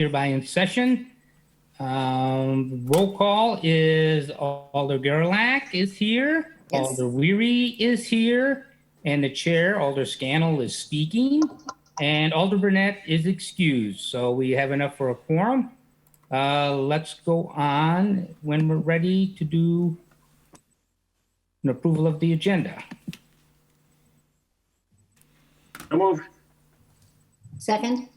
hereby in session. Roll call is Alder Gerlach is here. Yes. Alder Weary is here. And the chair, Alder Scannell, is speaking. And Alder Burnett is excused. So we have enough for a quorum. Let's go on when we're ready to do an approval of the agenda. So moved. Second?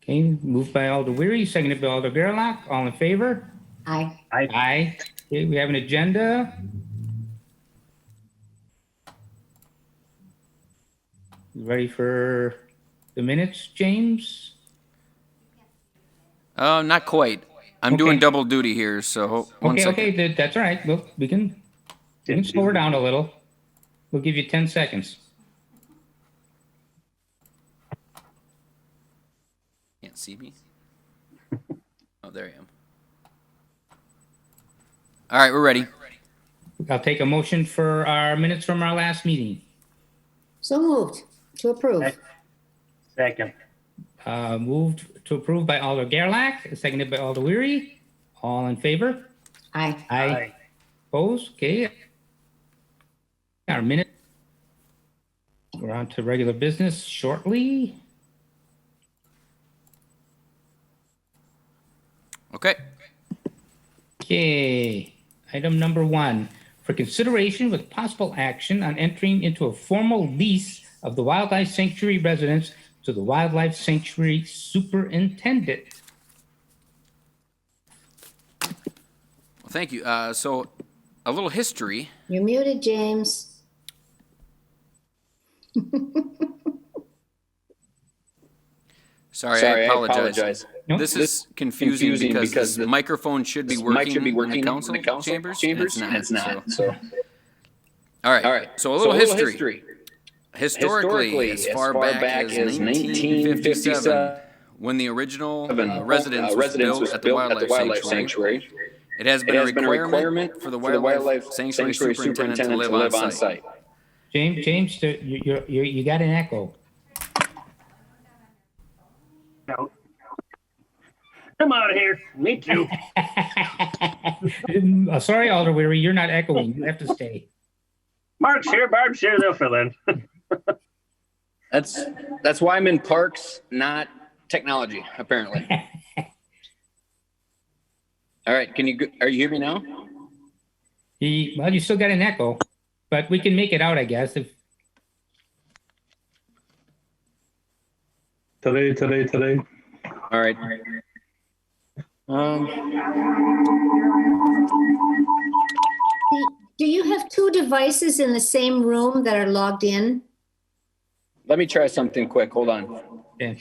Okay, moved by Alder Weary, seconded by Alder Gerlach. All in favor? Aye. Aye. Okay, we have an agenda. You ready for the minutes, James? Not quite. I'm doing double duty here, so one second. Okay, that's all right. Look, we can slow her down a little. We'll give you 10 seconds. Can't see me? Oh, there I am. All right, we're ready. I'll take a motion for our minutes from our last meeting. So moved to approve. Second. Moved to approve by Alder Gerlach, seconded by Alder Weary. All in favor? Aye. Aye. Opposed? Okay. Our minute. We're on to regular business shortly. Okay. Okay. Item number 1, for consideration with possible action on entering into a formal lease of the Wildlife Sanctuary residence to the Wildlife Sanctuary Superintendent. Well, thank you. So, a little history. You're muted, James. Sorry, I apologize. Nope. This is confusing because the microphone should be working in the council chambers, and it's not. So. All right. So a little history. Historically, as far back as 1957, when the original residence was built at the Wildlife Sanctuary, it has been a requirement for the Wildlife Sanctuary Superintendent to live on site. James, you got an echo. No. I'm out of here. Me too. Sorry, Alder Weary, you're not echoing. You have to stay. Mark's here. Barb's here. They'll fill in. That's why I'm in parks, not technology, apparently. All right, are you hear me now? Well, you still got an echo, but we can make it out, I guess. If Today. All right. Do you have two devices in the same room that are logged in? Let me try something quick. Hold on. yeah.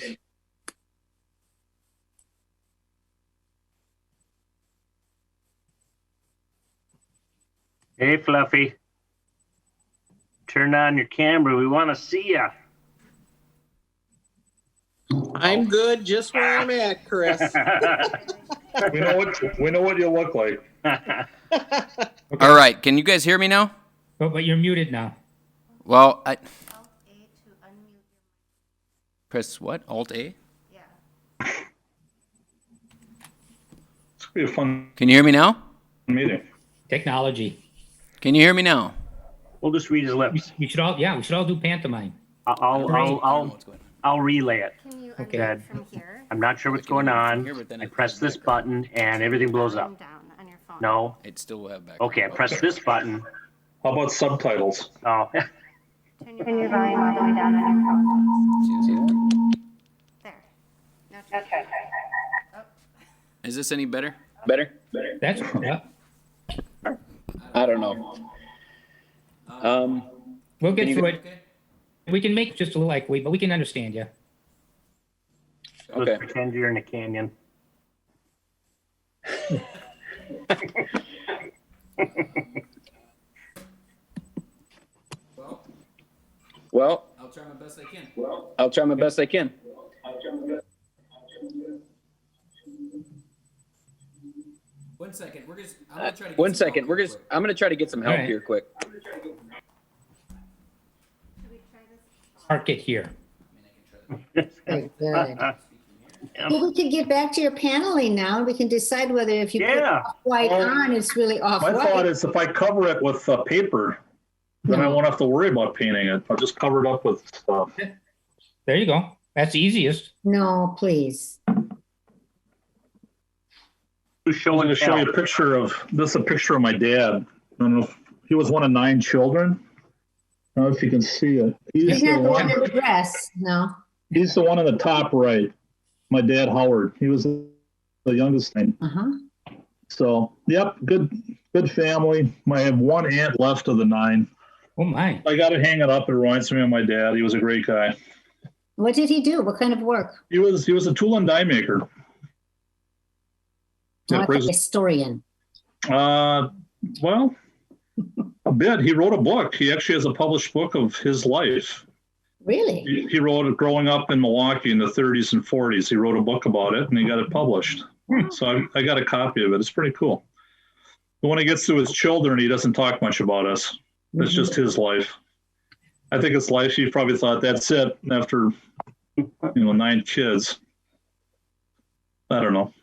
Hey, Fluffy. Turn on your camera. We want to see ya. I'm good just where I'm at, Chris. We know what you look like. Okay. All right, can you guys hear me now? But you're muted now. Well, press what? Alt-A? It's gonna be a fun Can you hear me now? meeting. Technology. Can you hear me now? We'll just read his lips. We should all do pantomime. I'll relay it. Can you Okay. unmute from here? I'm not sure what's going on. I press this button and everything blows up. Down on your phone. No. It still will have back. Okay, I press this button. How about subtitles? Oh, Turn your volume all the way down on your phone. There. Now try. Is this any better? Better? That's I don't know. we'll get Can you through go- it. We can make just a little echoey, but we can understand you. let's Okay. pretend you're in a canyon. Well, I'll try my best I can. I'll try my best I can. One second. I'm gonna try to get One second. I'm gonna try to get some help All right. here quick. Park it here. Very good. Well, we could get back to your paneling now, and we can decide whether if you Yeah. put white on, it's really My thought off-white. is if I cover it with paper, then I No. won't have to worry about painting it. I'll just cover it up with stuff. There you go. That's the easiest. No, please. Who's I'm showing going to show you a picture of this. Is a picture of my dad. I don't know if he was one of 9 children. I don't know if you can see it. He's not the one in the dress, no. He's the one on the top right. My dad, Howard. He was the youngest name. Uh-huh. So, yep, good family. I have one aunt left of the 9. Oh my. I got to hang it up. It reminds me of my dad. He was a great guy. What did he do? What kind of work? He was a tool and die maker. Like a historian. Well, a bit. He wrote a book. He actually has a published book of his life. Really? He wrote it growing up in Milwaukee in the 30s and 40s. He wrote a book about it and he got it published. So I got a copy of it. It's pretty cool. But when he gets to his children, he doesn't talk much about us. It's just his life. I think his life, he probably thought that's it after, 9 kids. I don't know.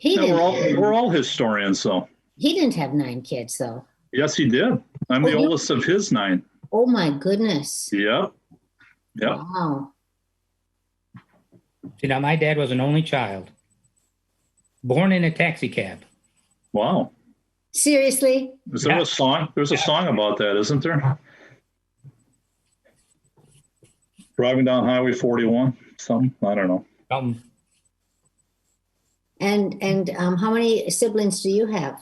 We're all historians, though. He didn't have 9 kids, though. Yes, he did. I'm the oldest of his 9. Oh, my goodness. Yep. Wow. See, now my dad was an only child. Born in a taxi cab. Wow. Seriously? Is there a song? There's a song about that, isn't there? Driving down Highway 41, something. I don't know. And how many siblings do you have?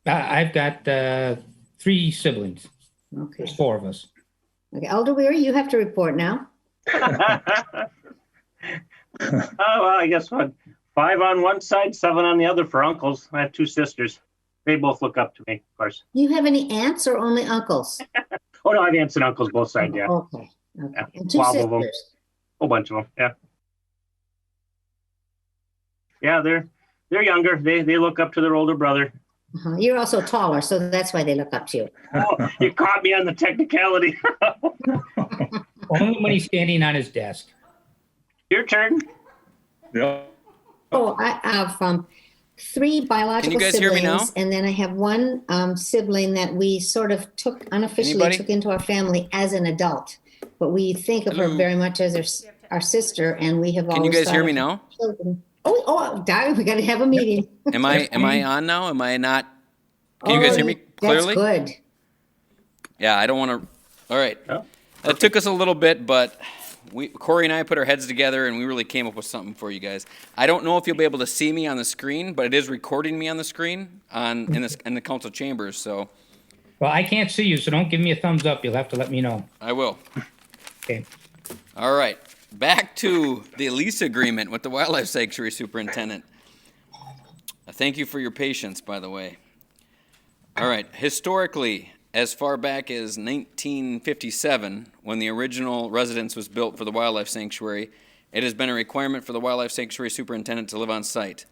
I've got 3 siblings. Okay. There's 4 of us. Okay, Elder Weir, you have to report now. Oh, well, I guess what? 5 on one side, 7 on the other for uncles. I have 2 sisters. They both look up to me, of course. Do you have any aunts or only uncles? Oh, no, I have aunts and uncles both sides, yeah. Okay. Yeah, And 2 12 of them. sisters. Whole bunch of them, yeah. Yeah, they're younger. They look up to their older brother. Uh-huh. You're also taller, so that's why they look up to you. Oh, you caught me on the technicality. Only when he's standing on his desk. Your turn. Yeah. Oh, I have 3 biological Can you guys hear siblings, me now? and then I have one sibling that we sort of unofficially Anybody? took into our family as an adult, but we think of her Hello? very much as our sister, and we have Can you always guys thought hear of me her now? children. Darn, we got to have a meeting. Am I on now? Am I not? Can you guys hear me clearly? That's good. Yeah, I don't want to. All right. Oh, It took us a little bit, but Corey and I put our heads together and we really came up with something for you guys. I don't know if you'll be able to see me on the screen, but it is recording me on the screen in the council chambers. So Well, I can't see you, so don't give me a thumbs up. You'll have to let me know. I will. Okay. All right. Back to the lease agreement with the Wildlife Sanctuary Superintendent. Thank you for your patience, by the way. All right. Historically, as far back as 1957, when the original residence was built for the Wildlife Sanctuary, it has been a requirement for the Wildlife Sanctuary Superintendent to live on site.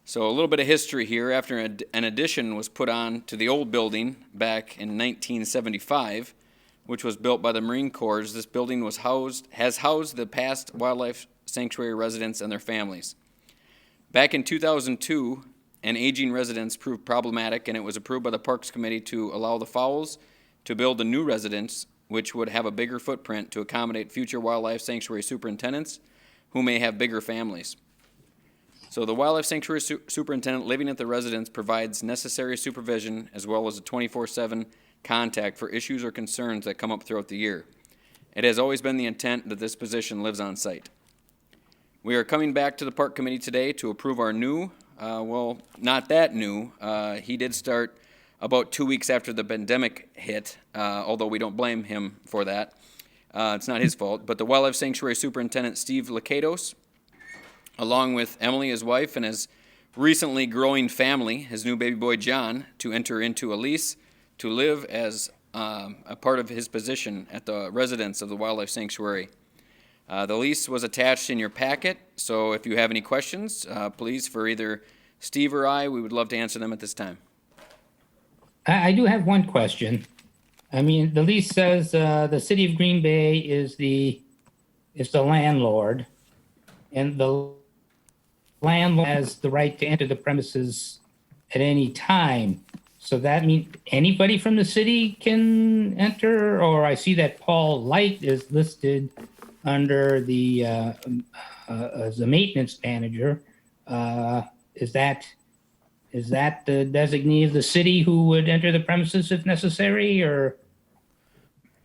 So a little bit of history here. After an addition was put on to the old building back in 1975, which was built by the Marine Corps, this building has housed the past Wildlife Sanctuary residents and their families. Back in 2002, an aging residence proved problematic, and it was approved by the Parks Committee to allow the Fowles to build a new residence, which would have a bigger footprint to accommodate future Wildlife Sanctuary superintendents who may have bigger families. So the Wildlife Sanctuary Superintendent living at the residence provides necessary supervision as well as a 24/7 contact for issues or concerns that come up throughout the year. It has always been the intent that this position lives on site. We are coming back to the Park Committee today to approve our new, well, not that new. He did start about 2 weeks after the pandemic hit, although we don't blame him for that. It's not his fault. But the Wildlife Sanctuary Superintendent, Steve Lakatos, along with Emily, his wife, and his recently growing family, his new baby boy, John, to enter into a lease to live as a part of his position at the residence of the Wildlife Sanctuary. The lease was attached in your packet, so if you have any questions, please, for either Steve or I, we would love to answer them at this time. I do have one question. I mean, the lease says the city of Green Bay is the landlord. and the landlord has the right to enter the premises at any time. So that means anybody from the city can enter, or I see that Paul Light is listed under the as a maintenance manager. Is that the designee of the city who would enter the premises if necessary, or?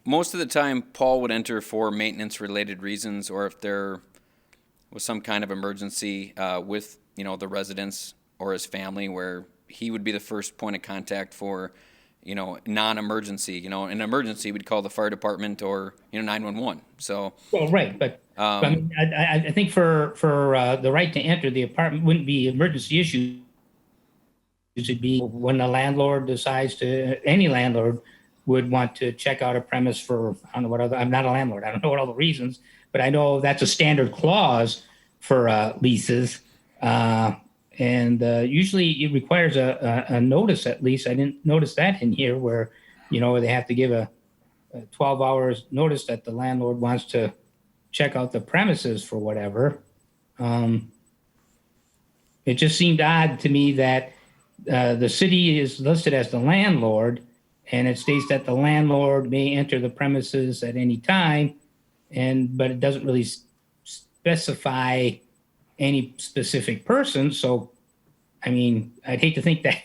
Most of the time, Paul would enter for maintenance-related reasons, or if there was some kind of emergency with, the residents or his family, where he would be the first point of contact for, non-emergency. An emergency, we'd call the fire department or 911. So. Well, right, but I mean, I think for the right to enter the apartment wouldn't be emergency issue. It should be when the landlord decides to. Any landlord would want to check out a premise for, I don't know what other. I'm not a landlord. I don't know what all the reasons, but I know that's a standard clause for leases. And usually it requires a notice at least. I didn't notice that in here where, they have to give a 12 hours notice that the landlord wants to check out the premises for whatever. It just seemed odd to me that the city is listed as the landlord, and it states that the landlord may enter the premises at any time, but it doesn't really specify any specific person. So, I mean, I'd hate to think that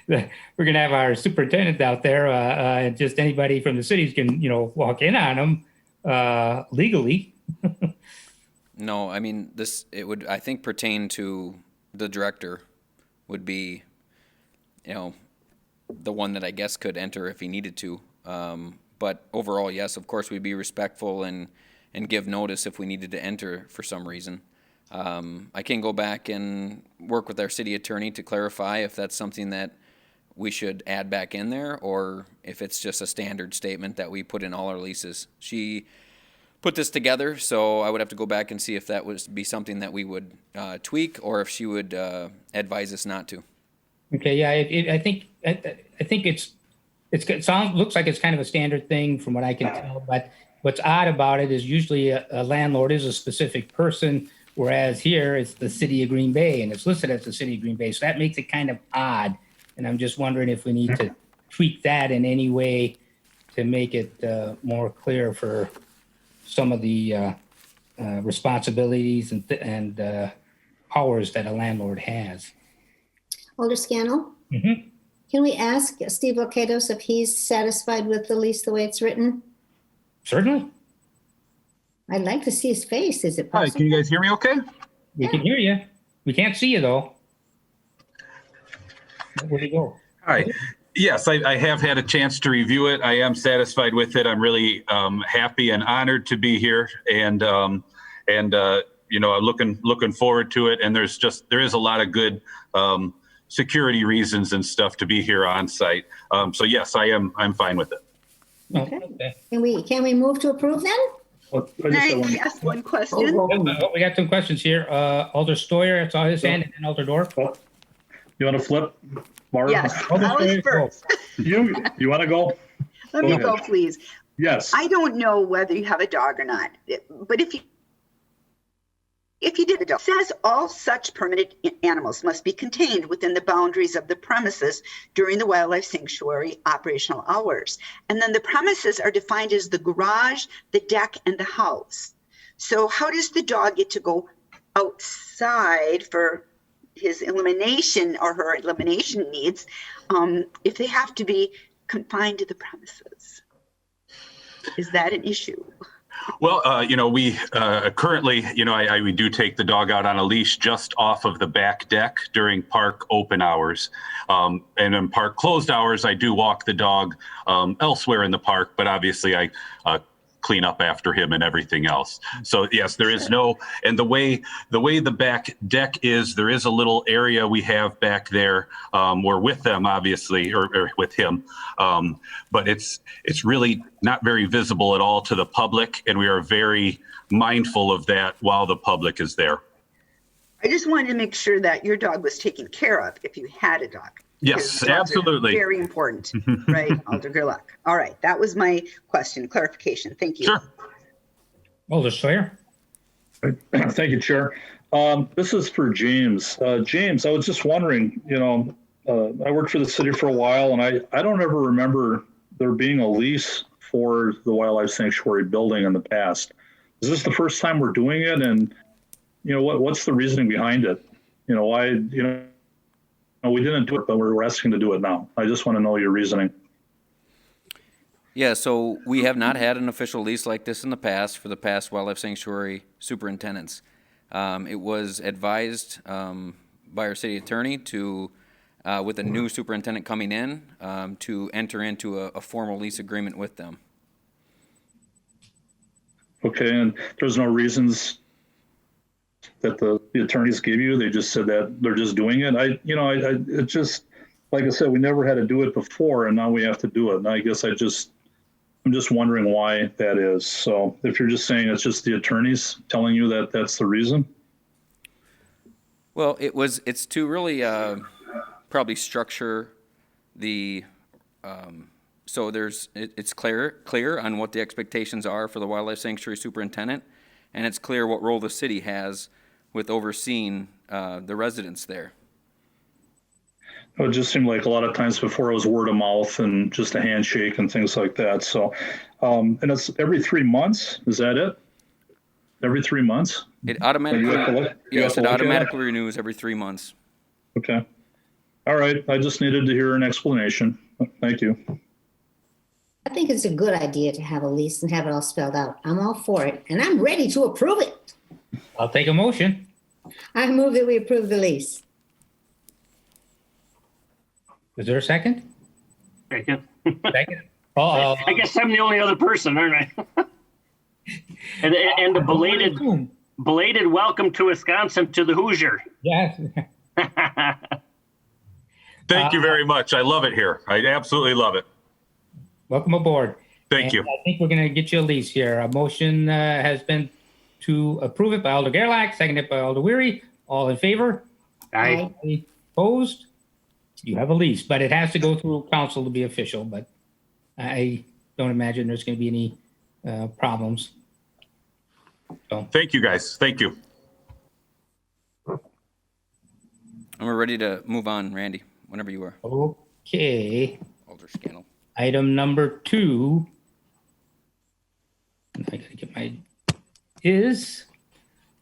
we're going to have our superintendent out there, and just anybody from the cities can walk in on them legally. No, I mean it would, I think, pertain to the director. Would be, the one that I guess could enter if he needed to. But overall, yes, of course, we'd be respectful and give notice if we needed to enter for some reason. I can go back and work with our city attorney to clarify if that's something that we should add back in there, or if it's just a standard statement that we put in all our leases. She put this together, so I would have to go back and see if that would be something that we would tweak, or if she would advise us not to. Okay, yeah, I think it looks like it's kind of a standard thing from what I can tell. But what's odd about it is usually a landlord is a specific person, whereas here it's the city of Green Bay, and it's listed as the city of Green Bay. So that makes it kind of odd, and I'm just wondering if we need to tweak that in any way to make it more clear for some of the responsibilities and powers that a landlord has. Alder Scannell? Mm-hmm. Can we ask Steve Locatos if he's satisfied with the lease the way it's written? Certainly. I'd like to see his face. Is it Hi, possible? can you guys hear me okay? We can hear you. We can't see you, though. Where'd you go? Hi. Yes, I have had a chance to review it. I am satisfied with it. I'm really happy and honored to be here, and I'm looking forward to it. And there is a lot of good security reasons and stuff to be here on site. So yes, I'm fine with it. Okay. Can we move to approve then? Can I ask one question? We got some questions here. Alder Stoyer, it's on his hand, and then Alder Dorf. You want to flip, Barb? Yes, I was first. You want to go? Let me go, please. Yes. I don't know whether you have a dog or not, but if you did a dog, it says all such permitted animals must be contained within the boundaries of the premises during the wildlife sanctuary operational hours. And then the premises are defined as the garage, the deck, and the house. So how does the dog get to go outside for his elimination or her elimination needs if they have to be confined to the premises? Is that an issue? Well, we currently, we do take the dog out on a leash just off of the back deck during park open hours. And in park closed hours, I do walk the dog elsewhere in the park, but obviously I clean up after him and everything else. So yes, there is and the way the back deck is, there is a little area we have back there. We're with them, obviously, or with him. But it's really not very visible at all to the public, and we are very mindful of that while the public is there. I just wanted to make sure that your dog was taken care of if you had a dog. Yes, absolutely. Very important, right, Alder Gerlach? All right, that was my question, clarification. Thank you. Sure. Alder Stoyer. Thank you, Chair. This is for James. James, I was just wondering, I worked for the city for a while, and I don't ever remember there being a lease for the wildlife sanctuary building in the past. Is this the first time we're doing it? And, what's the reasoning behind it? Why, we didn't do it, but we're asking to do it now. I just want to know your reasoning. Yeah, so we have not had an official lease like this in the past for the past wildlife sanctuary superintendents. It was advised by our city attorney to, with a new superintendent coming in, to enter into a formal lease agreement with them. Okay, and there's no reasons that the attorneys gave you? They just said that they're just doing it? It just, like I said, we never had to do it before, and now we have to do it. And I guess I'm just wondering why that is. So if you're just saying it's just the attorneys telling you that that's the reason? Well, it's to really probably structure the, so it's clear on what the expectations are for the wildlife sanctuary superintendent, and it's clear what role the city has with overseeing the residents there. It just seemed like a lot of times before it was word of mouth and just a handshake and things like that. So, and it's every 3 months. Is that it? Every 3 months? It automatically, yes, it automatically renews every 3 months. Okay. All right. I just needed to hear an explanation. Thank you. I think it's a good idea to have a lease and have it all spelled out. I'm all for it, and I'm ready to approve it. I'll take a motion. I move that we approve the lease. Is there a second? Second. Second. I guess I'm the only other person, aren't I? and the belated welcome to Wisconsin to the Hoosier. Yes. Thank you very much. I love it here. I absolutely love it. Welcome aboard. Thank you. I think we're going to get you a lease here. A motion has been to approve it by Alder Gerlach, seconded by Alder Weary. All in favor? Aye. Opposed? You have a lease, but it has to go through council to be official, but I don't imagine there's going to be any problems. So. Thank you, guys. Thank you. And we're ready to move on, Randy, whenever you are. Okay. Alder Scannell. Item number 2. I gotta get is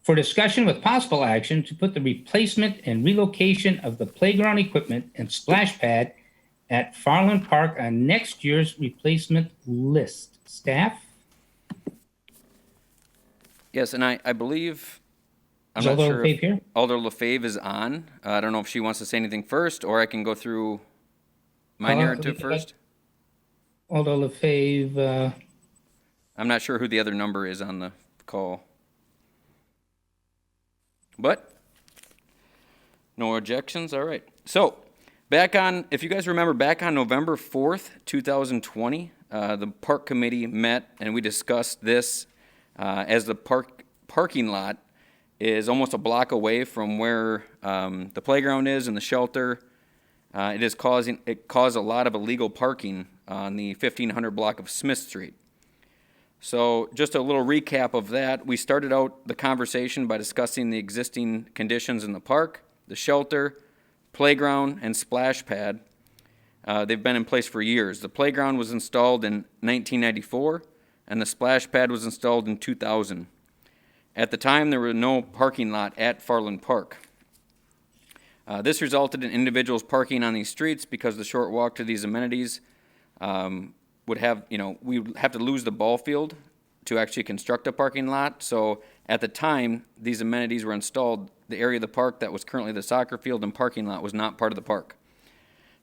for discussion with possible action to put the replacement and relocation of the playground equipment and splash pad at Farland Park on next year's replacement list. Staff? Yes, and I believe, I'm Is not Alder sure Lefebvre if here? Alder Lefebvre is on. I don't know if she wants to say anything first, or I can go through my narrative first. Alder Lefebvre. I'm not sure who the other number is on the call. But no objections. All right. So if you guys remember, back on November 4th, 2020, the park committee met and we discussed this as the parking lot is almost a block away from where the playground is and the shelter. It caused a lot of illegal parking on the 1500 block of Smith Street. So just a little recap of that. We started out the conversation by discussing the existing conditions in the park, the shelter, playground, and splash pad. They've been in place for years. The playground was installed in 1994, and the splash pad was installed in 2000. At the time, there was no parking lot at Farland Park. This resulted in individuals parking on these streets because the short walk to these amenities we would have to lose the ball field to actually construct a parking lot. So at the time these amenities were installed, the area of the park that was currently the soccer field and parking lot was not part of the park.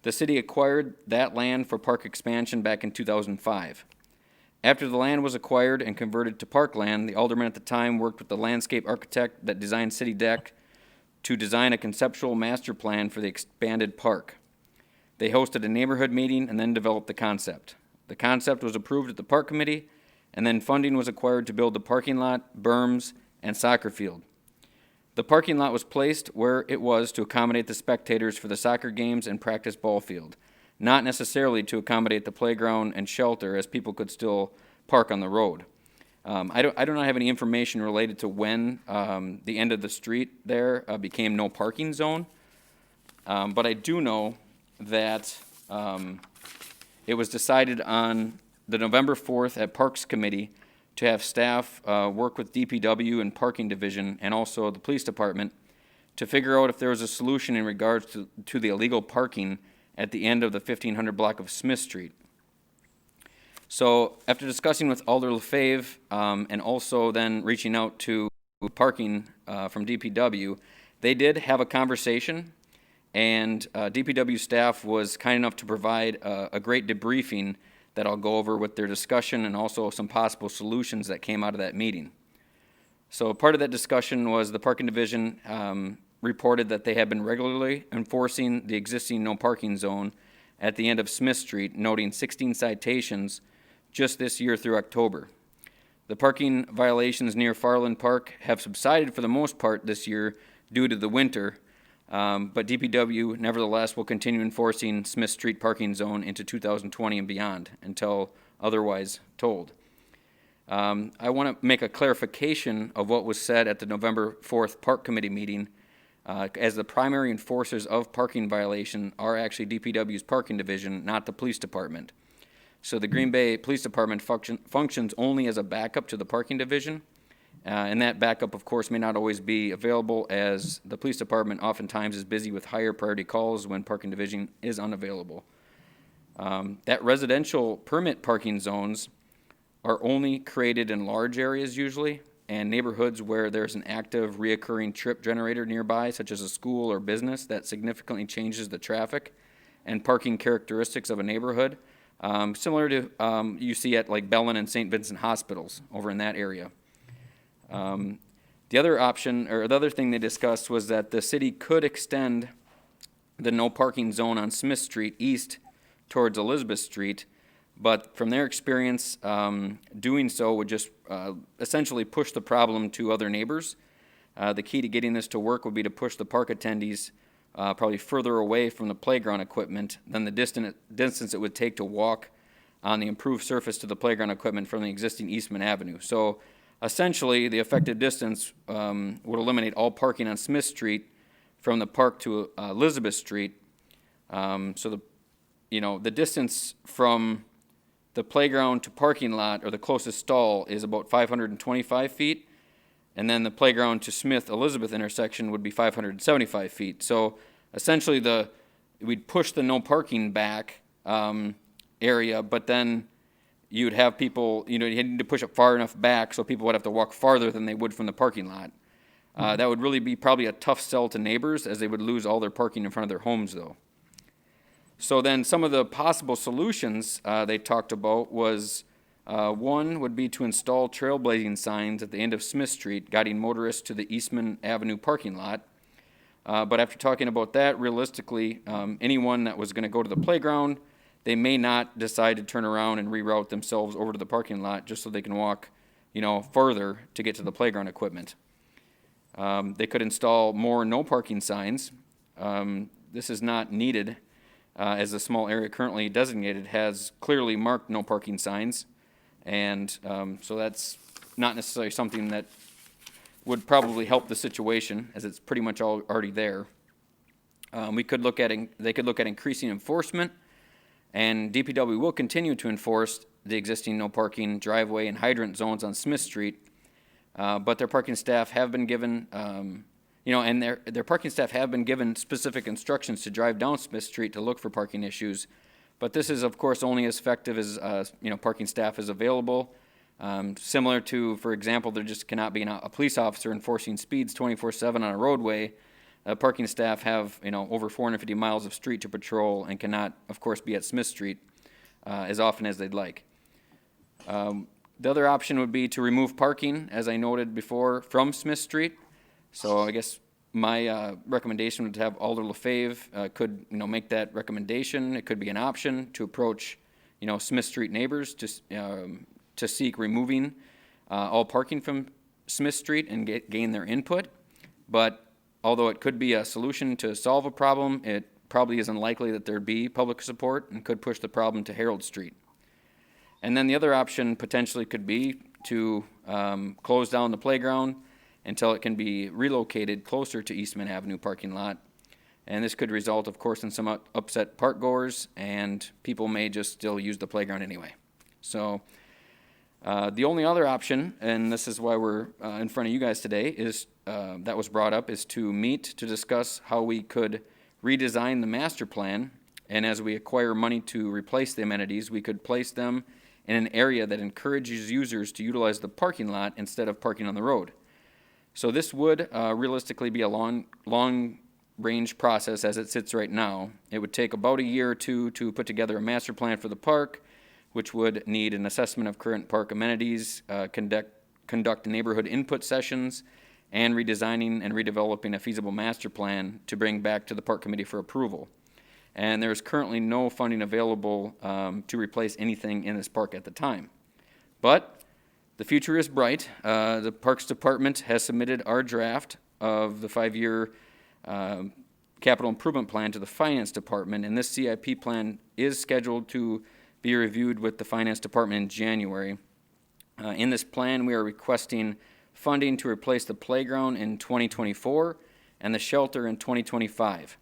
The city acquired that land for park expansion back in 2005. After the land was acquired and converted to parkland, the alderman at the time worked with the landscape architect that designed City Deck to design a conceptual master plan for the expanded park. They hosted a neighborhood meeting and then developed the concept. The concept was approved at the park committee, and then funding was acquired to build the parking lot, berms, and soccer field. The parking lot was placed where it was to accommodate the spectators for the soccer games and practice ball field, not necessarily to accommodate the playground and shelter, as people could still park on the road. I do not have any information related to when the end of the street there became no parking zone, but I do know that it was decided on the November 4th at Parks Committee to have staff work with DPW and Parking Division and also the Police Department to figure out if there was a solution in regards to the illegal parking at the end of the 1500 block of Smith Street. So after discussing with Alder Lefebvre and also then reaching out to parking from DPW, they did have a conversation, and DPW staff was kind enough to provide a great debriefing that I'll go over with their discussion and also some possible solutions that came out of that meeting. So part of that discussion was the Parking Division reported that they have been regularly enforcing the existing no parking zone at the end of Smith Street, noting 16 citations just this year through October. The parking violations near Farland Park have subsided for the most part this year due to the winter, but DPW nevertheless will continue enforcing Smith Street parking zone into 2020 and beyond until otherwise told. I want to make a clarification of what was said at the November 4th Park Committee meeting, as the primary enforcers of parking violation are actually DPW's Parking Division, not the Police Department. So the Green Bay Police Department functions only as a backup to the Parking Division, and that backup, of course, may not always be available, as the Police Department oftentimes is busy with higher priority calls when Parking Division is unavailable. That residential permit parking zones are only created in large areas usually, and neighborhoods where there's an active reoccurring trip generator nearby, such as a school or business that significantly changes the traffic and parking characteristics of a neighborhood. Similar to you see at like Bellin and St. Vincent hospitals over in that area. The other option, or the other thing they discussed, was that the city could extend the no parking zone on Smith Street east towards Elizabeth Street, but from their experience, doing so would just essentially push the problem to other neighbors. The key to getting this to work would be to push the park attendees probably further away from the playground equipment than the distance it would take to walk on the improved surface to the playground equipment from the existing Eastman Avenue. So essentially, the effective distance would eliminate all parking on Smith Street from the park to Elizabeth Street. So the distance from the playground to parking lot, or the closest stall, is about 525 feet. And then the playground to Smith-Elizabeth intersection would be 575 feet. So essentially we'd push the no parking back area, but then you'd have people, you need to push it far enough back so people would have to walk farther than they would from the parking lot. That would really be probably a tough sell to neighbors, as they would lose all their parking in front of their homes though. So then some of the possible solutions they talked about was, one would be to install trailblazing signs at the end of Smith Street, guiding motorists to the Eastman Avenue parking lot. But after talking about that, realistically, anyone that was going to go to the playground, they may not decide to turn around and reroute themselves over to the parking lot just so they can walk, further to get to the playground equipment. They could install more no parking signs. This is not needed, as the small area currently designated has clearly marked no parking signs. And so that's not necessarily something that would probably help the situation, as it's pretty much already there. They could look at increasing enforcement, and DPW will continue to enforce the existing no parking driveway and hydrant zones on Smith Street. But their parking staff have been given, and their parking staff have been given specific instructions to drive down Smith Street to look for parking issues. But this is, of course, only as effective as, parking staff is available. Similar to, for example, there just cannot be a police officer enforcing speeds 24/7 on a roadway. Parking staff have, over 450 miles of street to patrol and cannot, of course, be at Smith Street as often as they'd like. The other option would be to remove parking, as I noted before, from Smith Street. So I guess my recommendation would have Alder Lefebvre could make that recommendation. It could be an option to approach Smith Street neighbors to seek removing all parking from Smith Street and gain their input. But although it could be a solution to solve a problem, it probably isn't likely that there'd be public support and could push the problem to Harold Street. And then the other option potentially could be to close down the playground until it can be relocated closer to Eastman Avenue parking lot. And this could result, of course, in some upset park goers, and people may just still use the playground anyway. So the only other option, and this is why we're in front of you guys today, is that was brought up, is to meet to discuss how we could redesign the master plan. And as we acquire money to replace the amenities, we could place them in an area that encourages users to utilize the parking lot instead of parking on the road. So this would realistically be a long-range process as it sits right now. It would take about a year or two to put together a master plan for the park, which would need an assessment of current park amenities, conduct neighborhood input sessions, and redesigning and redeveloping a feasible master plan to bring back to the park committee for approval. And there's currently no funding available to replace anything in this park at the time. But the future is bright. The Parks Department has submitted our draft of the 5-year capital improvement plan to the Finance Department, and this CIP plan is scheduled to be reviewed with the Finance Department in January. In this plan, we are requesting funding to replace the playground in 2024 and the shelter in 2025.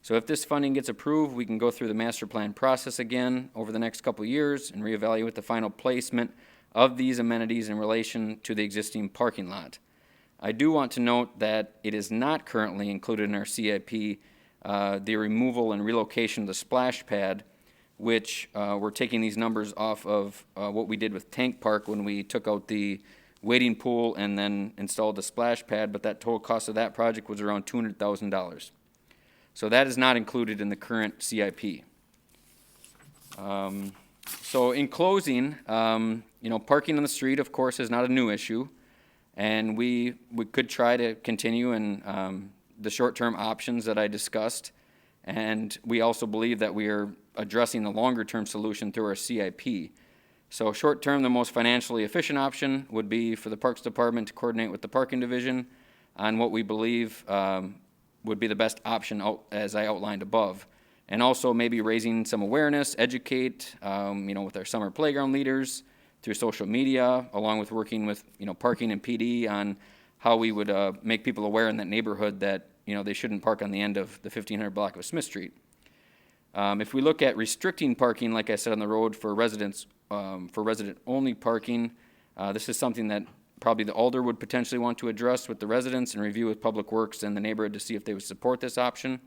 So if this funding gets approved, we can go through the master plan process again over the next couple of years and reevaluate the final placement of these amenities in relation to the existing parking lot. I do want to note that it is not currently included in our CIP, the removal and relocation of the splash pad, which we're taking these numbers off of what we did with Tank Park when we took out the wading pool and then installed the splash pad, but that total cost of that project was around $200,000. So that is not included in the current CIP. So in closing, parking on the street, of course, is not a new issue, and we could try to continue in the short-term options that I discussed, and we also believe that we are addressing the longer-term solution through our CIP. So short-term, the most financially efficient option would be for the Parks Department to coordinate with the Parking Division on what we believe would be the best option as I outlined above. And also maybe raising some awareness, educate, with our summer playground leaders through social media, along with working with, parking and PD on how we would make people aware in that neighborhood that, they shouldn't park on the end of the 1500 block of Smith Street. If we look at restricting parking, like I said, on the road for residents, for resident-only parking, this is something that probably the Alder would potentially want to address with the residents and review with Public Works and the neighborhood to see if they would support this option.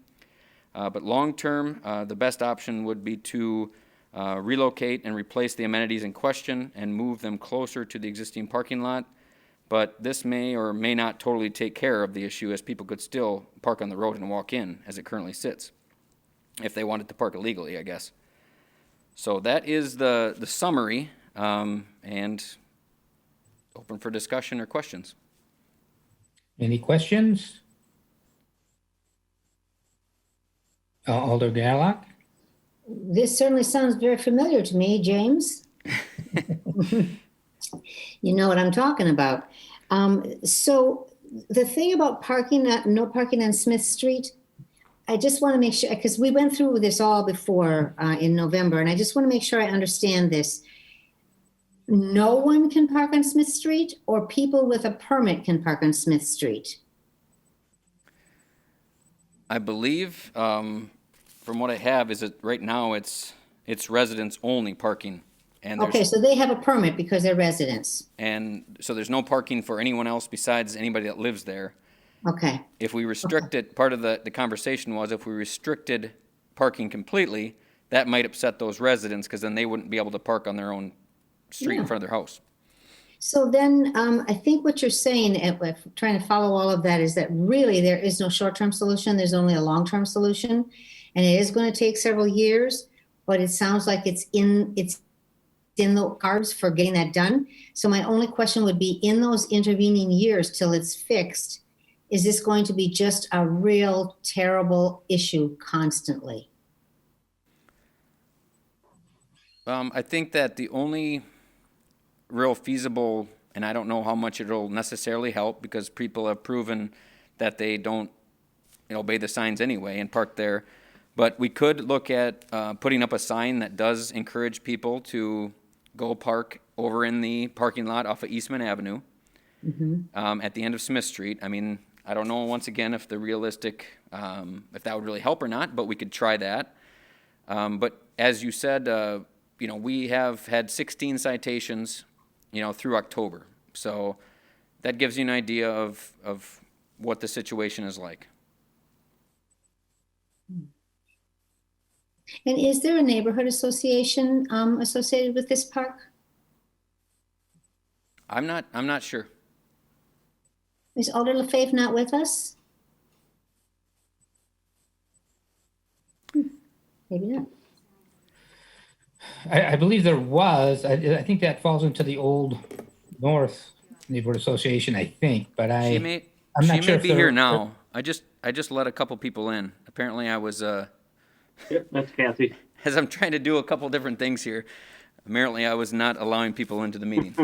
But long-term, the best option would be to relocate and replace the amenities in question and move them closer to the existing parking lot. But this may or may not totally take care of the issue, as people could still park on the road and walk in as it currently sits, if they wanted to park illegally, I guess. So that is the summary, and open for discussion or questions. Any questions? Alder Gerlach? This certainly sounds very familiar to me, James. You know what I'm talking about. So the thing about parking, no parking on Smith Street, I just want to make sure, because we went through this all before in November, and I just want to make sure I understand this. No one can park on Smith Street, or people with a permit can park on Smith Street? I believe, from what I have, is that right now it's residents only parking. And okay, so they have a permit because they're residents. And so there's no parking for anyone else besides anybody that lives there. Okay. If we restrict it, part of the conversation was if we restricted parking completely, that might upset those residents because then they wouldn't be able to park on their own street in front of their house. So then I think what you're saying, if trying to follow all of that, is that really there is no short-term solution. There's only a long-term solution, and it is going to take several years, but it sounds like it's in the cards for getting that done. So my only question would be, in those intervening years till it's fixed, is this going to be just a real terrible issue constantly? I think that the only real feasible, and I don't know how much it'll necessarily help because people have proven that they don't obey the signs anyway and park there, but we could look at putting up a sign that does encourage people to go park over in the parking lot off of Eastman Avenue, at the end of Smith Street. I mean, I don't know, once again, if the realistic, if that would really help or not, but we could try that. But as you said, we have had 16 citations, through October. So that gives you an idea of what the situation is like. And is there a neighborhood association associated with this park? I'm not sure. Is Alder LaFave not with us? Maybe not. I believe there was. I think that falls into the Old North Neighborhood Association, I think, but She I'm may not sure if be they're- here now. I just let a couple people in. Apparently I was Yep, that's Kathy. as I'm trying to do a couple different things here, apparently I was not allowing people into the meeting.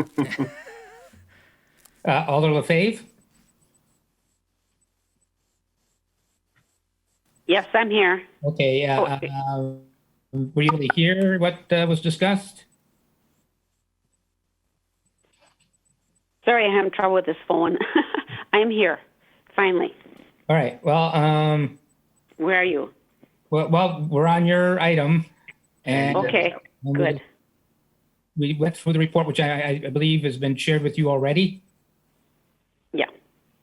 Alder LaFave? Yes, I'm here. Okay, were you able to hear what was discussed? Sorry, I have trouble with this phone. I'm here, finally. All right, well, Where are you? well, we're on your item. And Okay, good. We went through the report, which I believe has been shared with you already. Yeah.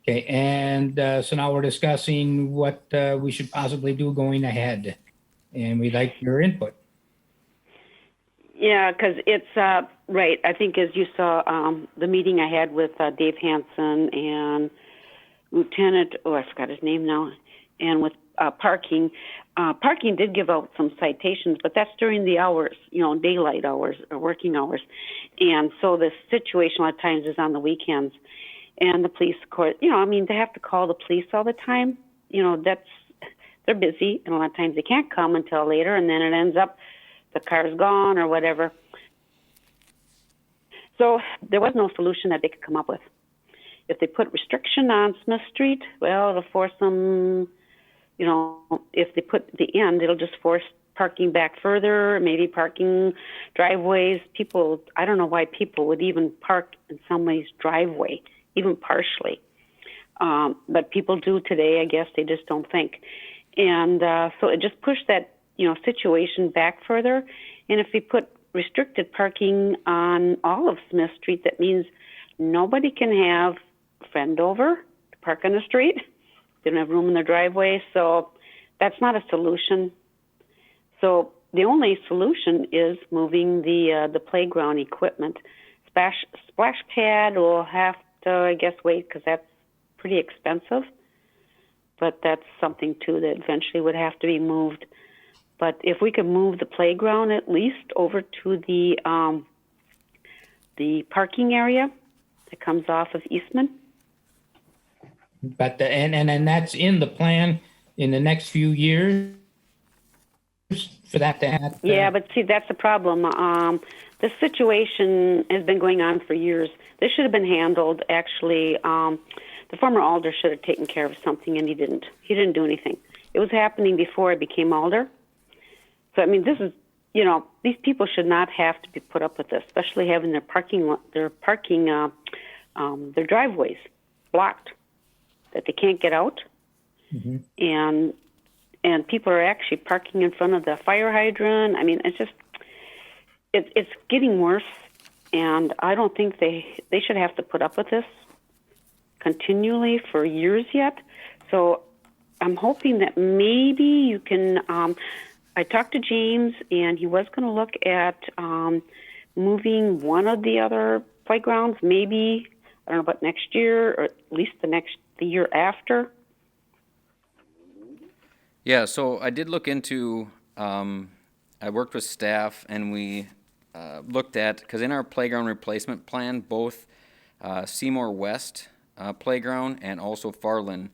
Okay, and so now we're discussing what we should possibly do going ahead. And we'd like your input. Yeah, because it's, right, I think as you saw, the meeting I had with Dave Hansen and Lieutenant, I forgot his name now, and with parking. Parking did give out some citations, but that's during the hours, daylight hours or working hours. And so the situation a lot of times is on the weekends. And the police, of course, they have to call the police all the time. They're busy, and a lot of times they can't come until later, and then it ends up the car's gone or whatever. So there was no solution that they could come up with. If they put restriction on Smith Street, well, it'll force them, if they put the end, it'll just force parking back further, maybe parking driveways. I don't know why people would even park in somebody's driveway, even partially. But people do today, I guess, they just don't think. And so it just pushed that, situation back further. And if we put restricted parking on all of Smith Street, that means nobody can have a friend over to park on the street. They don't have room in their driveway, so that's not a solution. So the only solution is moving the playground equipment. Splash pad will have to, I guess, wait because that's pretty expensive. But that's something too that eventually would have to be moved. But if we could move the playground at least over to the parking area that comes off of Eastman. But and that's in the plan in the next few years for that to happen. Yeah, but see, that's the problem. The situation has been going on for years. This should have been handled, actually. The former alder should have taken care of something, and he didn't. He didn't do anything. It was happening before I became alder. So, I mean, this is, these people should not have to be put up with this, especially having their driveways blocked, that they can't get out. Mm-hmm. And people are actually parking in front of the fire hydrant. I mean, it's just, it's getting worse, and I don't think they should have to put up with this continually for years yet. So I'm hoping that maybe you can, I talked to James, and he was going to look at moving one of the other playgrounds, maybe, I don't know about next year, or at least the year after. Yeah, so I did look into, I worked with staff, and we looked at, because in our playground replacement plan, both Seymour West playground and also Farland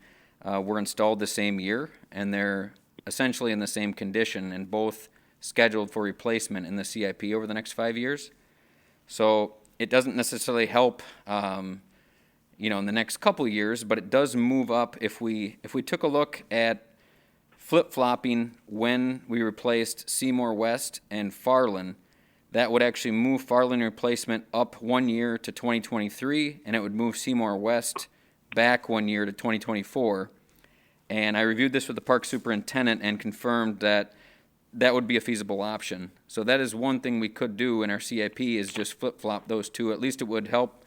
were installed the same year, and they're essentially in the same condition, and both scheduled for replacement in the CIP over the next 5 years. So it doesn't necessarily help, in the next couple years, but it does move up if we took a look at flip-flopping when we replaced Seymour West and Farland. That would actually move Farland replacement up 1 year to 2023, and it would move Seymour West back 1 year to 2024. And I reviewed this with the park superintendent and confirmed that that would be a feasible option. So that is one thing we could do in our CIP is just flip-flop those two. At least it would help.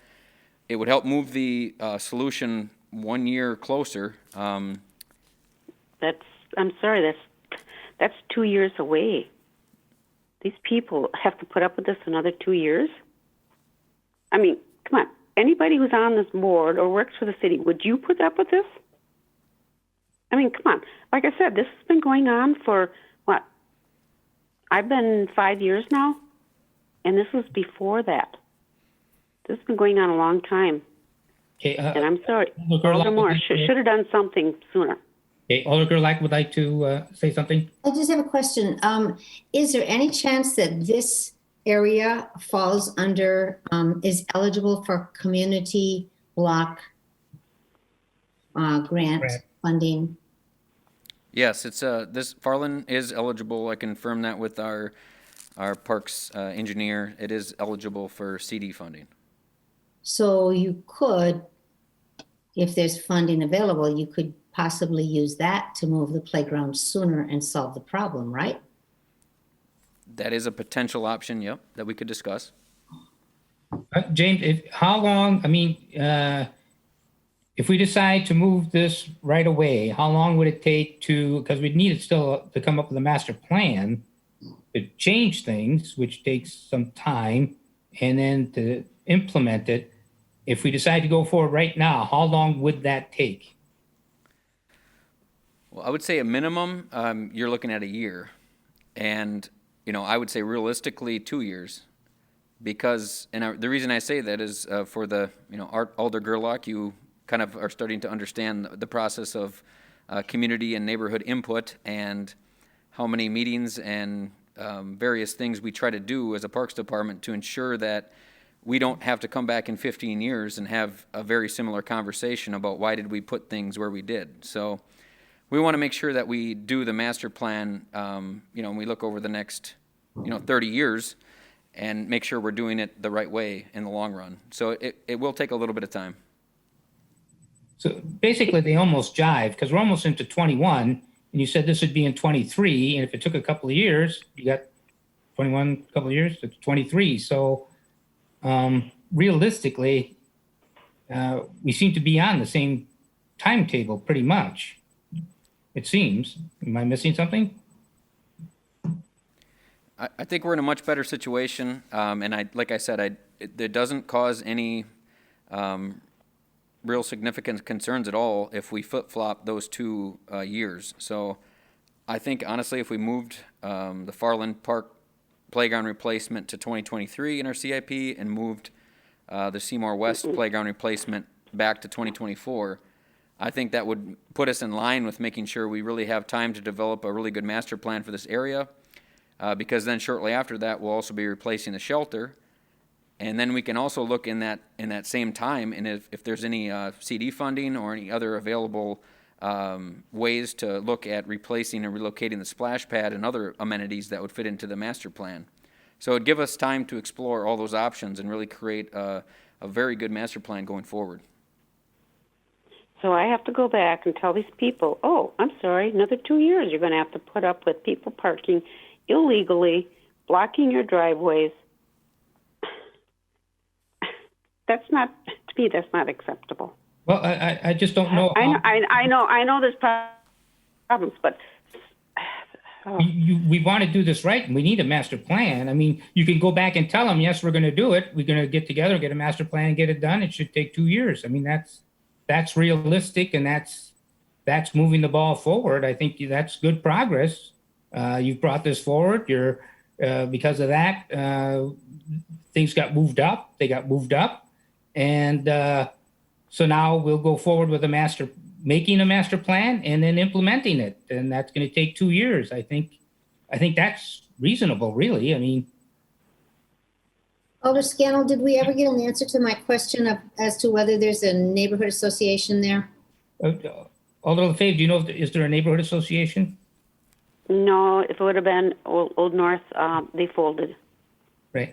It would help move the solution 1 year closer. I'm sorry, that's 2 years away. These people have to put up with this another 2 years? I mean, come on. Anybody who's on this board or works for the city, would you put up with this? I mean, come on. Like I said, this has been going on for, what? I've been 5 years now, and this was before that. This has been going on a long time. Okay, and I'm sorry. Alder Moore should have done something sooner. Okay, Alder Gerlach would like to say something. I just have a question. Is there any chance that this area falls under, is eligible for community block grant funding? Yes, it's this Farland is eligible. I confirmed that with our parks engineer. It is eligible for CD funding. So you could, if there's funding available, you could possibly use that to move the playground sooner and solve the problem, right? That is a potential option, yep, that we could discuss. James, how long, I mean, if we decide to move this right away, how long would it take to, because we'd need it still to come up with a master plan to change things, which takes some time, and then to implement it. If we decide to go forward right now, how long would that take? Well, I would say a minimum, you're looking at a year. And, I would say realistically 2 years. Because, and the reason I say that is for the, Alder Gerlach, you kind of are starting to understand the process of community and neighborhood input and how many meetings and various things we try to do as a Parks Department to ensure that we don't have to come back in 15 years and have a very similar conversation about why did we put things where we did. So we want to make sure that we do the master plan, and we look over the next, 30 years and make sure we're doing it the right way in the long run. So it will take a little bit of time. So basically they almost jive because we're almost into 21 and you said this would be in 23. And if it took a couple of years, you got 21, couple of years, it's 23. So realistically, we seem to be on the same timetable pretty much. It seems. Am I missing something? I think we're in a much better situation, and like I said, it doesn't cause any real significant concerns at all if we flip-flop those 2 years. So I think, honestly, if we moved the Farland Park playground replacement to 2023 in our CIP and moved the Seymour West playground replacement back to 2024, I think that would put us in line with making sure we really have time to develop a really good master plan for this area, because then shortly after that, we'll also be replacing the shelter. And then we can also look in that same time, and if there's any CD funding or any other available ways to look at replacing and relocating the splash pad and other amenities that would fit into the master plan. So it'd give us time to explore all those options and really create a very good master plan going forward. So I have to go back and tell these people, oh, I'm sorry, another 2 years you're going to have to put up with people parking illegally, blocking your driveways. That's not, to me, that's not acceptable. Well, I just don't know. I know there's problems, but we want to do this right, and we need a master plan. I mean, you can go back and tell them, yes, we're going to do it. We're going to get together, get a master plan, and get it done. It should take 2 years. I mean, that's realistic, and that's moving the ball forward. I think that's good progress. You've brought this forward. You're because of that, things got moved up. They got moved up, and so now we'll go forward with making a master plan and then implementing it, and that's going to take 2 years. I think that's reasonable, really. I mean, Alder Scannell, did we ever get an answer to my question as to whether there's a neighborhood association there? Alder LaFave, do you know is there a neighborhood association? No, if it would have been Old North, they folded. Right.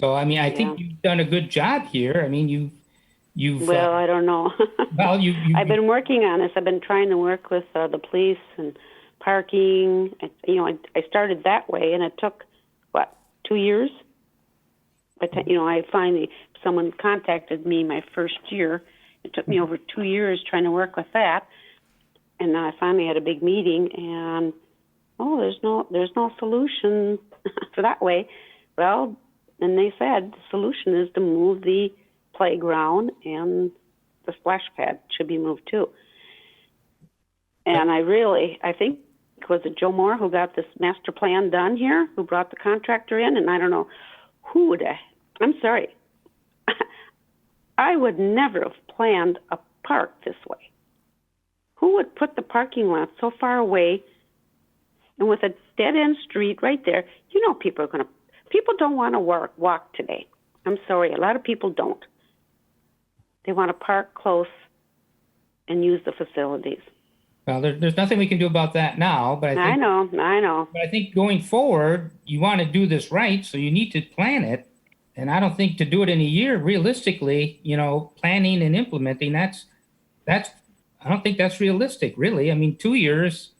So, I mean, I think you've done a good job here. I mean, you've. Well, I don't know. Well, I've been working on this. I've been trying to work with the police and parking. I started that way, and it took, 2 years? But, I finally, someone contacted me my first year. It took me over 2 years trying to work with that. And then I finally had a big meeting, and, there's no solution for that way. Well, and they said the solution is to move the playground, and the splash pad should be moved too. And I think, was it Joe Moore who got this master plan done here, who brought the contractor in? And I don't know who I'm sorry. I would never have planned a park this way. Who would put the parking lot so far away and with a dead-end street right there? People don't want to walk today. I'm sorry, a lot of people don't. They want to park close and use the facilities. Well, there's nothing we can do about that now, but I know. But I think going forward, you want to do this right, so you need to plan it. And I don't think to do it in a year, realistically, planning and implementing, I don't think that's realistic, really. I mean, 2 years,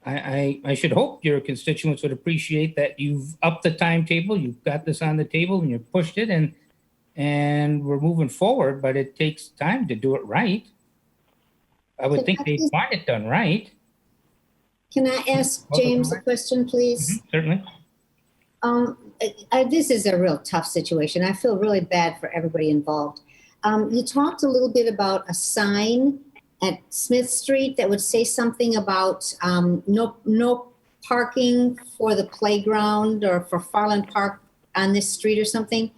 I should hope your constituents would appreciate that you've upped the timetable, you've got this on the table, and you've pushed it, and we're moving forward, but it takes time to do it right. I would think they'd want it done right. Can I ask James a question, please? Certainly. This is a real tough situation. I feel really bad for everybody involved. You talked a little bit about a sign at Smith Street that would say something about no parking for the playground or for Farland Park on this street or something.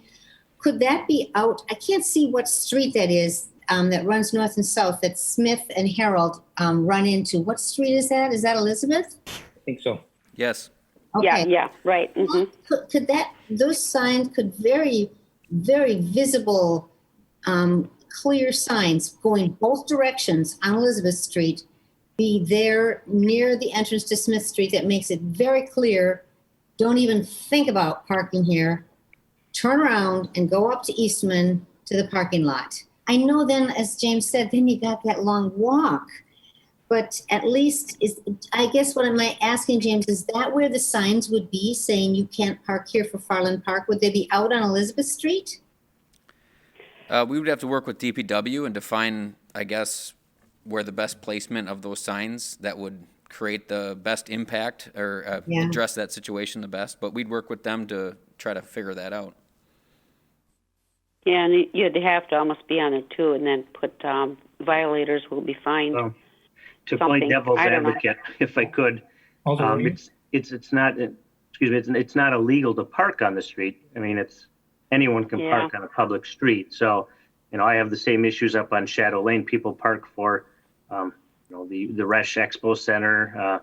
Could that be out? I can't see what street that is that runs north and south that Smith and Harold run into. What street is that? Is that Elizabeth? I think so. Yes. Okay. Yeah, right. Mm-hmm. Could those signs could very, very visible, clear signs going both directions on Elizabeth Street be there near the entrance to Smith Street that makes it very clear, don't even think about parking here, turn around and go up to Eastman to the parking lot. I know then, as James said, then you got that long walk. But at least, I guess what I'm asking, James, is that where the signs would be saying you can't park here for Farland Park? Would they be out on Elizabeth Street? We would have to work with DPW and define, I guess, where the best placement of those signs that would create the best impact or address that situation the best. But we'd work with them to try to figure that out. Yeah, and you'd have to almost be on it too, and then put violators will be fined. To play devil's advocate, if I could, it's not illegal to park on the street. I mean, anyone can park on a public street. So, I have the same issues up on Shadow Lane. People park for, the Resch Expo Center.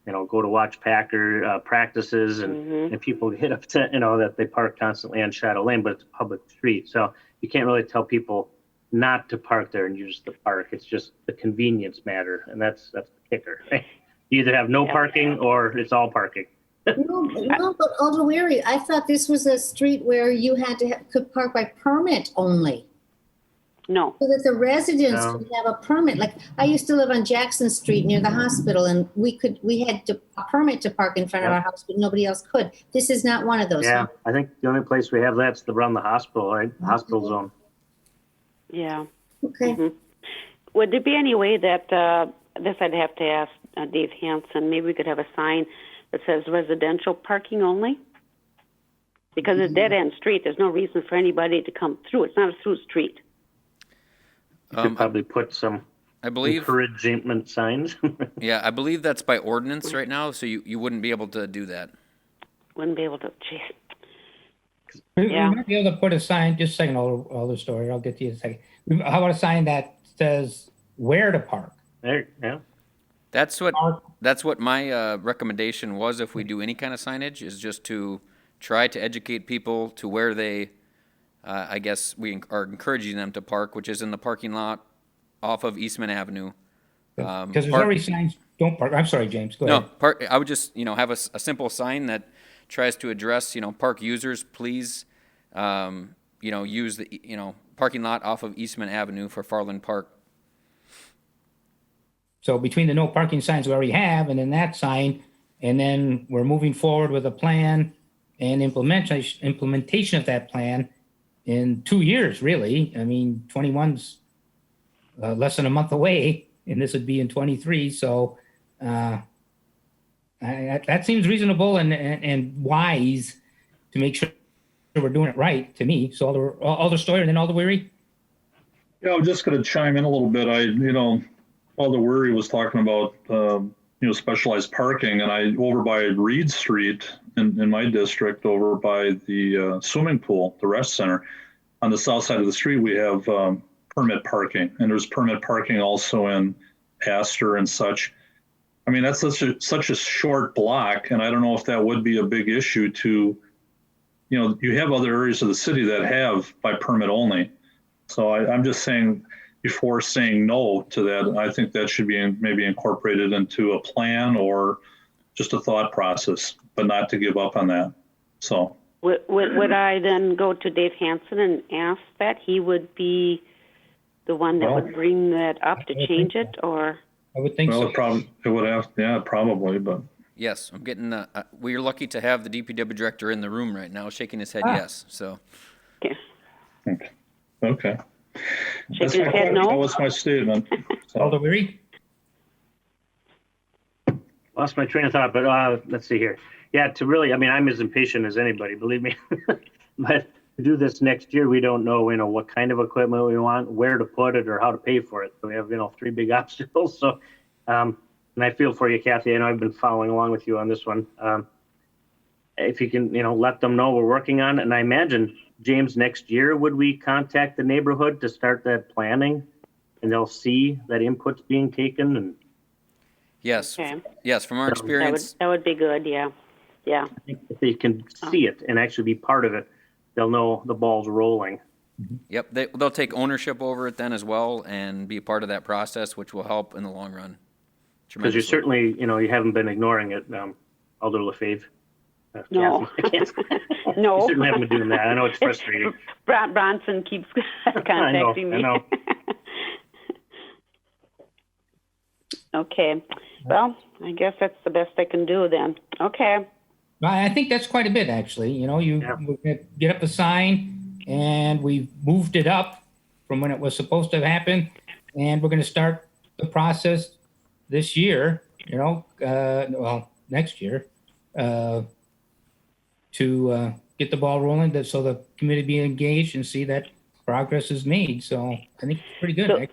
Go to watch Packer practices, and people get upset, that they park constantly on Shadow Lane, but it's a public street. So you can't really tell people not to park there and use the park. It's just the convenience matter, and that's the kicker. You either have no parking or it's all parking. No, but Alder Weary, I thought this was a street where you had to could park by permit only. No. So that the residents could have a permit. Like I used to live on Jackson Street near the hospital, and we had a permit to park in front of our house, but nobody else could. This is not one of those. Yeah, I think the only place we have that's around the hospital, right? Hospital zone. Yeah. Okay. Mm-hmm. Would there be any way that this I'd have to ask Dave Hansen? Maybe we could have a sign that says residential parking only, because it's a dead end street. There's no reason for anybody to come through. It's not a through street. You could probably put some encouragement signs. Yeah, I believe that's by ordinance right now, so you wouldn't be able to do that. Wouldn't be able to. Geez. We might be able to put a sign, just a second, all the story. I'll get to you in a second. How about a sign that says where to park? There, yeah. That's what my recommendation was. If we do any kind of signage, is just to try to educate people to where they, I guess we are encouraging them to park, which is in the parking lot off of Eastman Avenue. Because there's already signs, don't park. I'm sorry, James, go ahead. No, I would just, have a simple sign that tries to address, park users, please use the, parking lot off of Eastman Avenue for Farland Park. So between the no parking signs we already have and then that sign, and then we're moving forward with a plan and implementation of that plan in 2 years, really. I mean, 21's less than a month away, and this would be in 23. So that seems reasonable and wise to make sure we're doing it right to me. So Alder Stoyer and then Alder Weary. Yeah, I'm just going to chime in a little bit. Alder Weary was talking about, specialized parking, and over by Reed Street in my district, over by the swimming pool, the rest center, on the south side of the street, we have permit parking, and there's permit parking also in Astor and such. I mean, that's such a short block, and I don't know if that would be a big issue to, you have other areas of the city that have by permit only. So I'm just saying, before saying no to that, I think that should be maybe incorporated into a plan or just a thought process, but not to give up on that. So would I then go to Dave Hansen and ask that he would be the one that would bring that up to change it, or? I would think so. It would have, yeah, probably, but. Yes, I'm getting. We're lucky to have the DPW director in the room right now, shaking his head yes. So. Okay. Shaking his head no. That was my statement. Alder Weary. Lost my train of thought, but let's see here. Yeah, I'm as impatient as anybody, believe me. But to do this next year, we don't know, what kind of equipment we want, where to put it, or how to pay for it. So we have, 3 big obstacles. So, and I feel for you, Kathy. I know I've been following along with you on this one. If you can, let them know we're working on it. And I imagine, James, next year, would we contact the neighborhood to start that planning? And they'll see that input's being taken? And yes. Okay. Yes, from our experience. That would be good, yeah. Yeah. I think if they can see it and actually be part of it, they'll know the ball's rolling. Yep, they'll take ownership over it then as well and be a part of that process, which will help in the long run. Because you certainly, you haven't been ignoring it, Alder Lefebvre. No. No. You certainly haven't been doing that. I know it's frustrating. Bronson keeps contacting me. I know. Okay. Well, I guess that's the best I can do then. Okay. I think that's quite a bit, actually. We get up a sign, and we've moved it up from when it was supposed to happen, and we're going to start the process this year, next year, to get the ball rolling, so the community be engaged and see that progress is made. So I think it's pretty good, actually.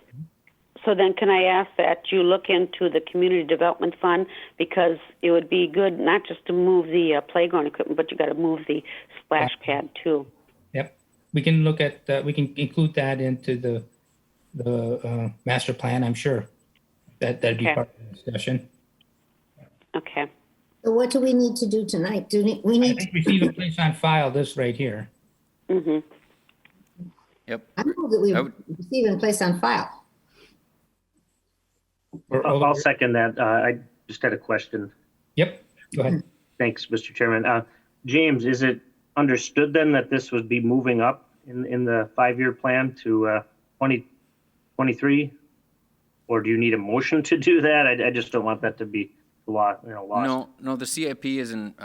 So then can I ask that you look into the Community Development Fund, because it would be good not just to move the playground equipment, but you got to move the splash pad too. Yep. We can look at we can include that into the master plan, I'm sure. That'd be part of the discussion. Okay. So what do we need to do tonight? I think receive and place on file this right here. Mm-hmm. Yep. I move that we receive and place on file. I'll second that. I just had a question. Yep, go ahead. Thanks, Mr. Chairman. James, is it understood then that this would be moving up in the 5-year plan to 2023? Or do you need a motion to do that? I just don't want that to be lost. No, the CIP isn't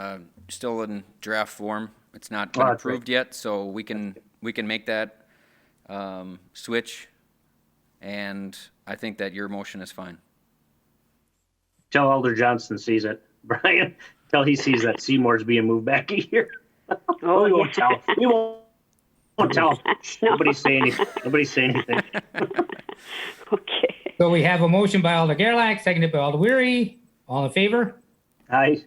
still in draft form. It's not been approved yet, so we can make that switch. And I think that your motion is fine. Tell Alder Johnson sees it. Brian, tell he sees that Seymour's being moved back a year. We won't tell. We won't tell. No. Nobody say anything. Okay. So we have a motion by Alder Gerlach, seconded by Alder Weary. All in favor? Aye.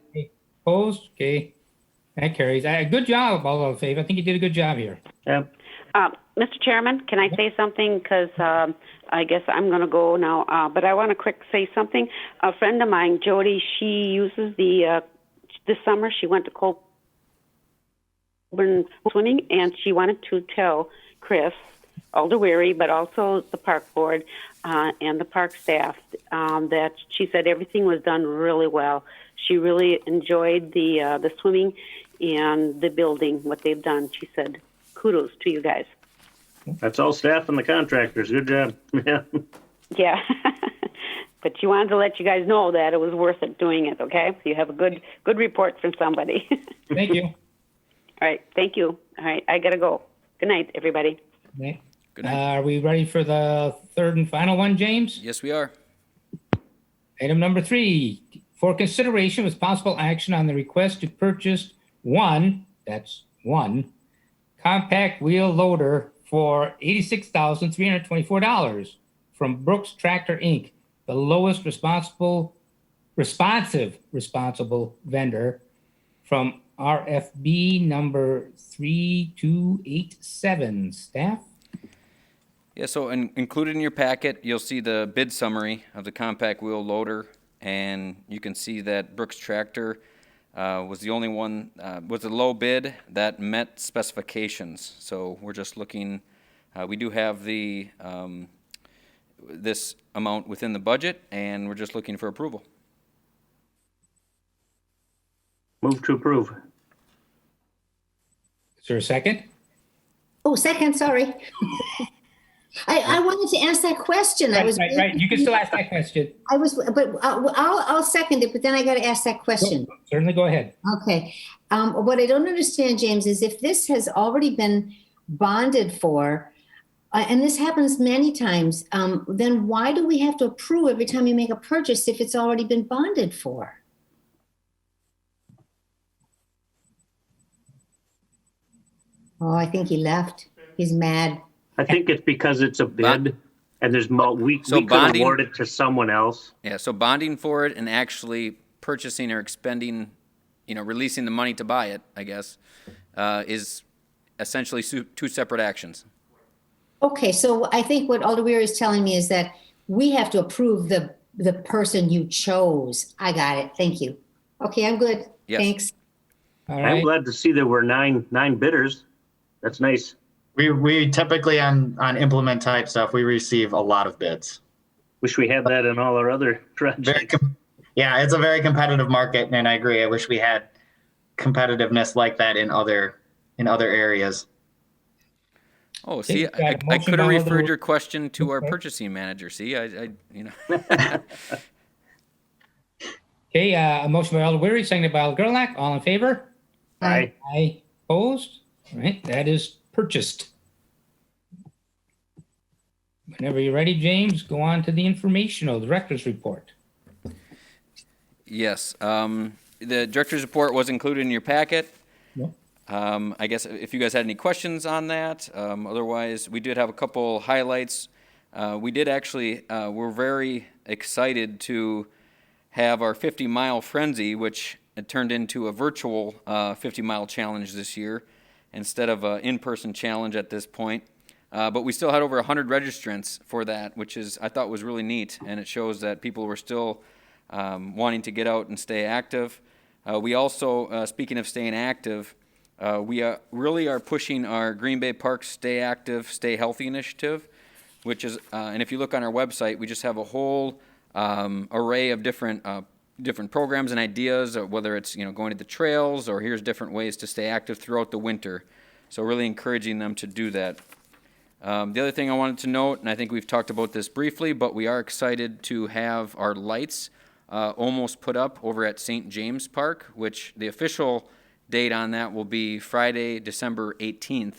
Opposed? Okay. That carries. Good job, Alder Lefebvre. I think you did a good job here. Yeah. Mr. Chairman, can I say something? Because I guess I'm going to go now. But I want to quick say something. A friend of mine, Jody, she uses this summer she went to Colburn swimming, and she wanted to tell Chris, Alder Weary, but also the park board and the park staff that she said everything was done really well. She really enjoyed the swimming and the building, what they've done. She said kudos to you guys. That's all staff and the contractors. Good job. Yeah. Yeah. But you wanted to let you guys know that it was worth it doing it, okay? So you have a good report from somebody. Thank you. All right, thank you. All right, I gotta go. Good night, everybody. Okay. Good night. Are we ready for the third and final one, James? Yes, we are. Item number 3, for consideration with possible action on the request to purchase one compact wheel loader for $86,324 from Brooks Tractor Inc., the lowest responsible vendor from RFB number 3287. Staff? Yeah, so included in your packet, you'll see the bid summary of the compact wheel loader, and you can see that Brooks Tractor was the only one, was a low bid that met specifications. So we're just looking, we do have the this amount within the budget, and we're just looking for approval. Move to approve. Is there a second? Oh, second, sorry. I wanted to ask that question. Right. You can still ask that question. But I'll second it, but then I got to ask that question. Certainly, go ahead. Okay. What I don't understand, James, is if this has already been bonded for, and this happens many times, then why do we have to approve every time you make a purchase if it's already been bonded for? Oh, I think he left. He's mad. I think it's because it's a bid, and there's we could award it to someone else. Yeah, so bonding for it and actually purchasing or expending, releasing the money to buy it, I guess, is essentially two separate actions. Okay, so I think what Alderweir is telling me is that we have to approve the person you chose. I got it. Thank you. Okay, I'm good. Yes. Thanks. All right. I'm glad to see there were nine bidders. That's nice. We typically on implement type stuff, we receive a lot of bids. Wish we had that in all our other projects. Yeah, it's a very competitive market, and I agree. I wish we had competitiveness like that in other areas. Oh, see, I could have referred your question to our purchasing manager. See, I. Okay, a motion by Alderweir, seconded by Gerlach. All in favor? Aye. Aye. Opposed? All right, that is purchased. Whenever you're ready, James, go on to the informational director's report. Yes, the director's report was included in your packet. Yep. I guess if you guys had any questions on that, otherwise we did have a couple highlights. We did actually, we're very excited to have our 50-mile frenzy, which it turned into a virtual 50-mile challenge this year instead of an in-person challenge at this point. But we still had over 100 registrants for that, which I thought was really neat, and it shows that people were still wanting to get out and stay active. We also, speaking of staying active, we really are pushing our Green Bay Park Stay Active, Stay Healthy initiative, which is, and if you look on our website, we just have a whole array of different programs and ideas, whether it's going to the trails or here's different ways to stay active throughout the winter. So really encouraging them to do that. The other thing I wanted to note, and I think we've talked about this briefly, but we are excited to have our lights almost put up over at St. James Park, which the official date on that will be Friday, December 18th.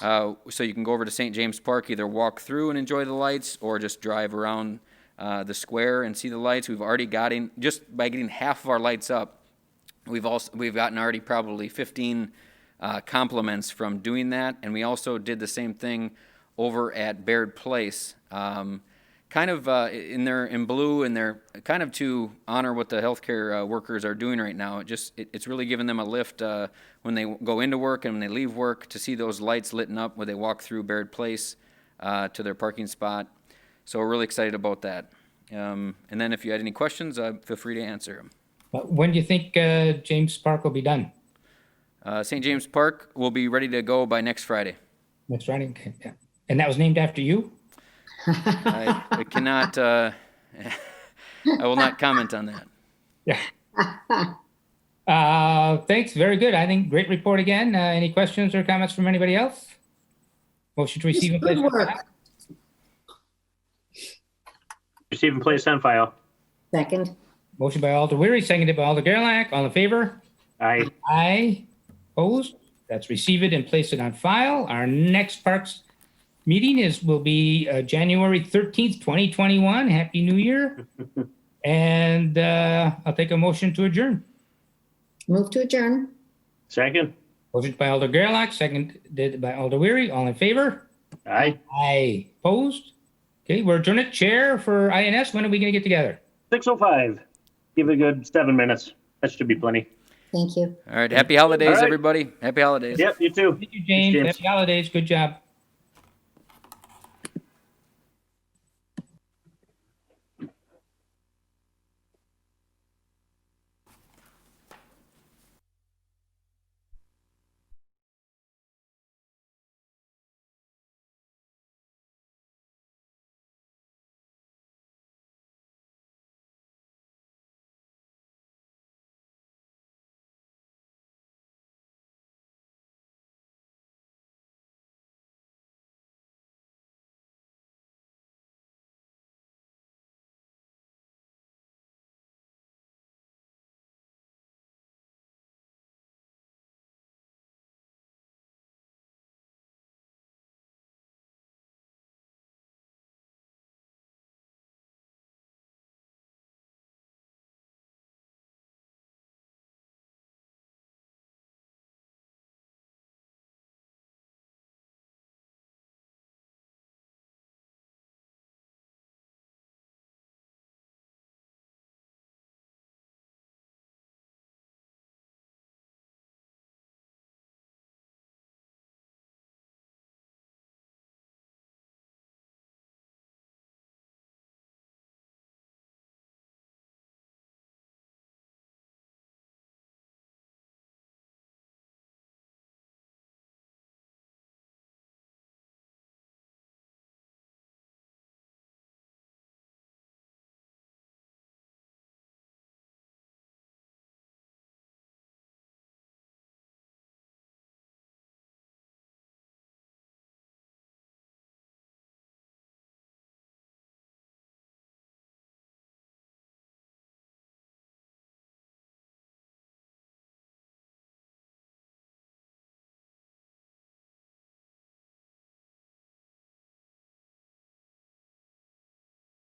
So you can go over to St. James Park, either walk through and enjoy the lights or just drive around the square and see the lights. We've already gotten, just by getting half of our lights up, we've gotten already probably 15 compliments from doing that. And we also did the same thing over at Baird Place, kind of in blue, and they're kind of to honor what the healthcare workers are doing right now. It's really giving them a lift when they go into work and when they leave work, to see those lights lit up when they walk through Baird Place to their parking spot. So we're really excited about that. And then if you had any questions, feel free to answer them. When do you think James Park will be done? St. James Park will be ready to go by next Friday. Next Friday? Okay. Yeah. And that was named after you? I cannot, I will not comment on that. Yeah. Thanks. Very good. I think great report again. Any questions or comments from anybody else? Motion to receive and place. Good work. Receive and place on file. Second. Motion by Alder Weary, seconded by Alder Gerlach. All in favor? Aye. Aye. Opposed? That's receive it and place it on file. Our next Parks meeting will be January 13th, 2021. Happy New Year. And I'll take a motion to adjourn. Move to adjourn. Second. Motion by Alder Gerlach, seconded by Alder Weary. All in favor? Aye. Aye. Opposed? Okay, we're adjourned. Chair for INS. When are we going to get together? 6:05. Give it a good 7 minutes. That should be plenty. Thank you. All right. Happy holidays, All right. everybody. Happy holidays. Yep, you too. Thank you, James. Thanks, James. Happy holidays. Good job.